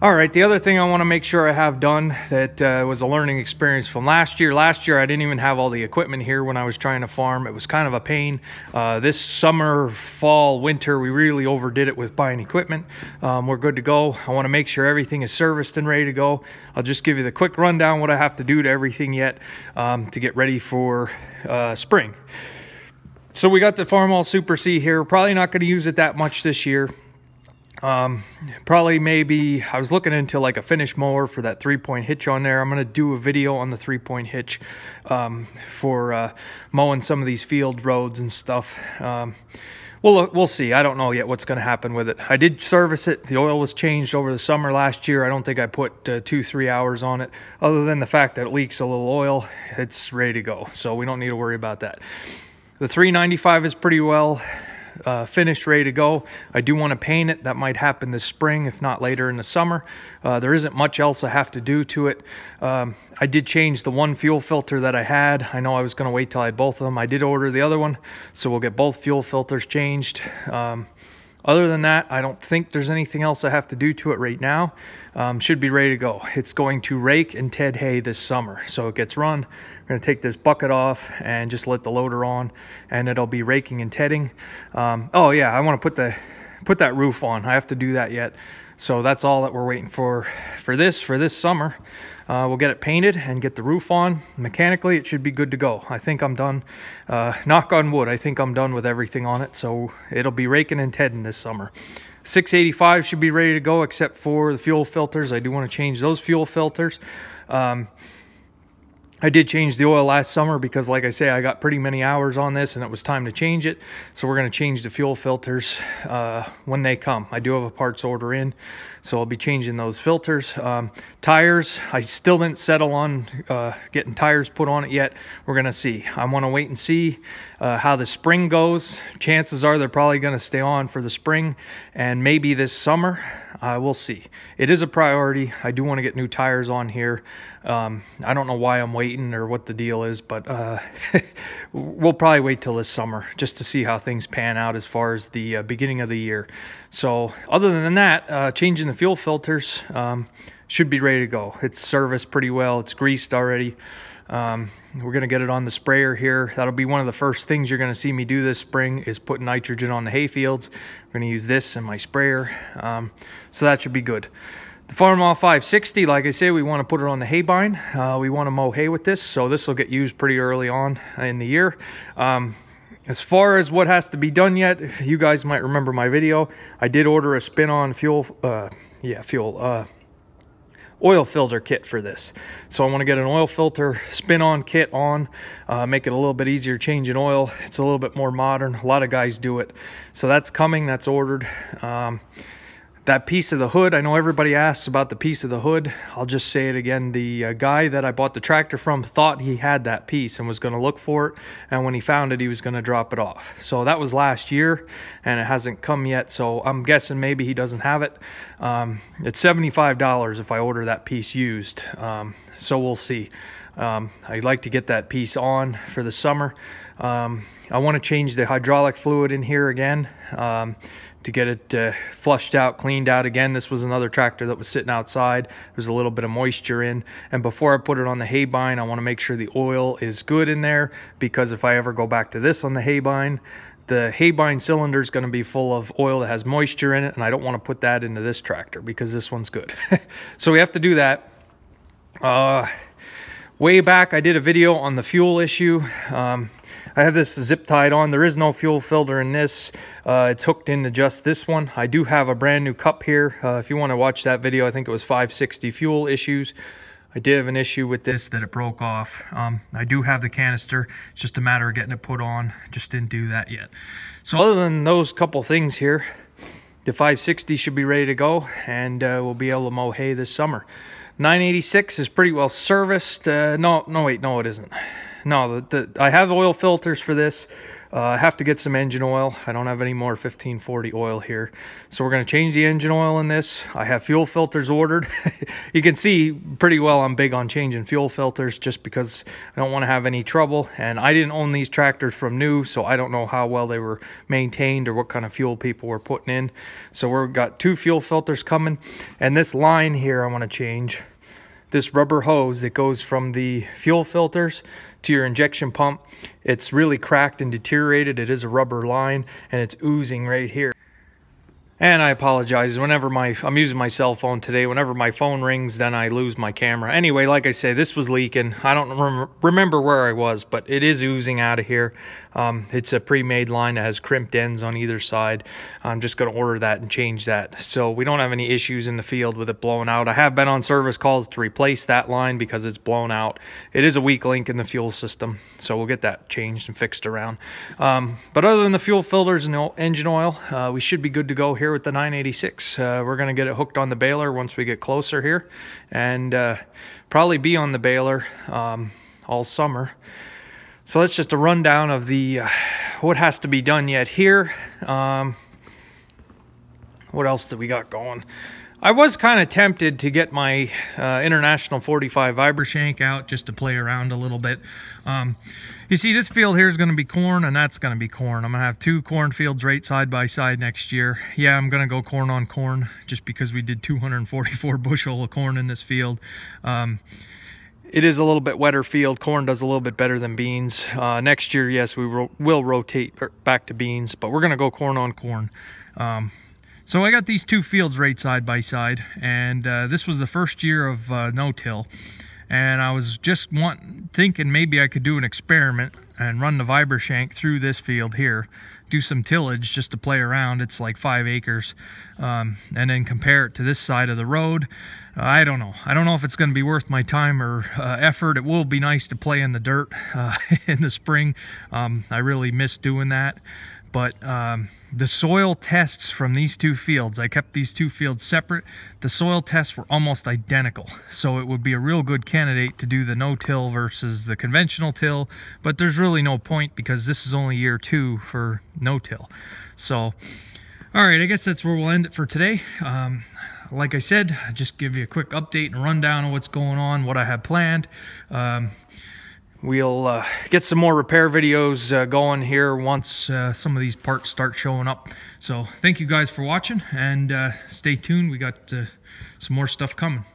All right, the other thing I want to make sure I have done that was a learning experience from last year. Last year, I didn't even have all the equipment here when I was trying to farm. It was kind of a pain. This summer, fall, winter, we really overdid it with buying equipment. We're good to go. I want to make sure everything is serviced and ready to go. I'll just give you the quick rundown what I have to do to everything yet to get ready for spring. So we got the Farmall Super C here. Probably not going to use it that much this year. Probably maybe I was looking into like a finish mower for that 3-point hitch on there. I'm going to do a video on the 3-point hitch for mowing some of these field roads and stuff. We'll see. I don't know yet what's going to happen with it. I did service it. The oil was changed over the summer last year. I don't think I put 2-3 hours on it, other than the fact that it leaks a little oil. It's ready to go, so we don't need to worry about that. The 395 is pretty well finished, ready to go. I do want to paint it. That might happen this spring, if not later in the summer. There isn't much else I have to do to it. I did change the one fuel filter that I had. I know I was going to wait till I had both of them. I did order the other one, so we'll get both fuel filters changed. Other than that, I don't think there's anything else I have to do to it right now. Should be ready to go. It's going to rake and ted hay this summer, so it gets run. We're going to take this bucket off and just let the loader on, and it'll be raking and tedding. Oh yeah, I want to put that roof on. I have to do that yet. So that's all that we're waiting for this summer. We'll get it painted and get the roof on. Mechanically, it should be good to go. I think I'm done. Knock on wood, I think I'm done with everything on it. So it'll be raking and tedding this summer. 685 should be ready to go, except for the fuel filters. I do want to change those fuel filters. I did change the oil last summer because, like I say, I got pretty many hours on this and it was time to change it. So we're going to change the fuel filters when they come. I do have a parts order in, so I'll be changing those filters. Tires, I still didn't settle on getting tires put on it yet. We're going to see. I want to wait and see how the spring goes. Chances are they're probably going to stay on for the spring and maybe this summer. We'll see. It is a priority. I do want to get new tires on here. I don't know why I'm waiting or what the deal is, but we'll probably wait till this summer just to see how things pan out as far as the beginning of the year. So other than that, changing the fuel filters should be ready to go. It's serviced pretty well. It's greased already. We're going to get it on the sprayer here. That'll be one of the first things you're going to see me do this spring, is put nitrogen on the hay fields. We're going to use this in my sprayer. So that should be good. The Farmall 560, like I say, we want to put it on the hay bine. We want to mow hay with this, so this will get used pretty early on in the year. As far as what has to be done yet, you guys might remember my video. I did order a spin-on oil filter kit for this. So I want to get an oil filter spin-on kit on, make it a little bit easier changing oil. It's a little bit more modern. A lot of guys do it. So that's coming, that's ordered. That piece of the hood, I know everybody asks about the piece of the hood. I'll just say it again. The guy that I bought the tractor from thought he had that piece and was going to look for it. And when he found it, he was going to drop it off. So that was last year and it hasn't come yet. So I'm guessing maybe he doesn't have it. It's $75 if I order that piece used. So we'll see. I'd like to get that piece on for the summer. I want to change the hydraulic fluid in here again. To get it flushed out, cleaned out again. This was another tractor that was sitting outside. There's a little bit of moisture in. And before I put it on the hay bine, I want to make sure the oil is good in there, because if I ever go back to this on the hay bine cylinder is going to be full of oil that has moisture in it, and I don't want to put that into this tractor because this one's good. So we have to do that. Way back, I did a video on the fuel issue. I have this zip tied on. There is no fuel filter in this. It's hooked into just this one. I do have a brand new cup here. If you want to watch that video, I think it was 560 fuel issues. I did have an issue with this that it broke off. I do have the canister. It's just a matter of getting it put on. Just didn't do that yet. So other than those couple things here, the 560 should be ready to go, and we'll be able to mow hay this summer. 986 is pretty well serviced. No, it isn't. No, I have oil filters for this. I have to get some engine oil. I don't have any more 1540 oil here. So we're going to change the engine oil in this. I have fuel filters ordered. You can see pretty well I'm big on changing fuel filters just because I don't want to have any trouble. And I didn't own these tractors from new, so I don't know how well they were maintained or what kind of fuel people were putting in. So we've got 2 fuel filters coming. And this line here I want to change. This rubber hose that goes from the fuel filters to your injection pump, it's really cracked and deteriorated. It is a rubber line and it's oozing right here. And I apologize, whenever I'm using my cell phone today, whenever my phone rings, then I lose my camera. Anyway, like I say, this was leaking. I don't remember where I was, but it is oozing out of here. It's a pre-made line that has crimped ends on either side. I'm just going to order that and change that. So we don't have any issues in the field with it blowing out. I have been on service calls to replace that line because it's blown out. It is a weak link in the fuel system, so we'll get that changed and fixed around. But other than the fuel filters and the engine oil, we should be good to go here with the 986. We're going to get it hooked on the baler once we get closer here, and probably be on the baler all summer. So that's just a rundown of the what has to be done yet here. What else do we got going? I was kind of tempted to get my International 45 Vibra-Shank out just to play around a little bit. You see, this field here is going to be corn, and that's going to be corn. I'm going to have 2 cornfields right side by side next year. Yeah, I'm going to go corn on corn just because we did 244 bushel of corn in this field. It is a little bit wetter field. Corn does a little bit better than beans. Next year, yes, we will rotate back to beans, but we're going to go corn on corn. So I got these 2 fields right side by side, and this was the first year of no-till. And I was just thinking maybe I could do an experiment and run the Vibra-Shank through this field here, do some tillage just to play around. It's like 5 acres, and then compare it to this side of the road. I don't know. I don't know if it's going to be worth my time or effort. It will be nice to play in the dirt in the spring. I really miss doing that. But the soil tests from these 2 fields, I kept these 2 fields separate. The soil tests were almost identical. So it would be a real good candidate to do the no-till versus the conventional till. But there's really no point because this is only year 2 for no-till. So, all right, I guess that's where we'll end it for today. Like I said, just give you a quick update and rundown of what's going on, what I have planned. We'll get some more repair videos going here once some of these parts start showing up. So thank you guys for watching, and stay tuned. We got some more stuff coming.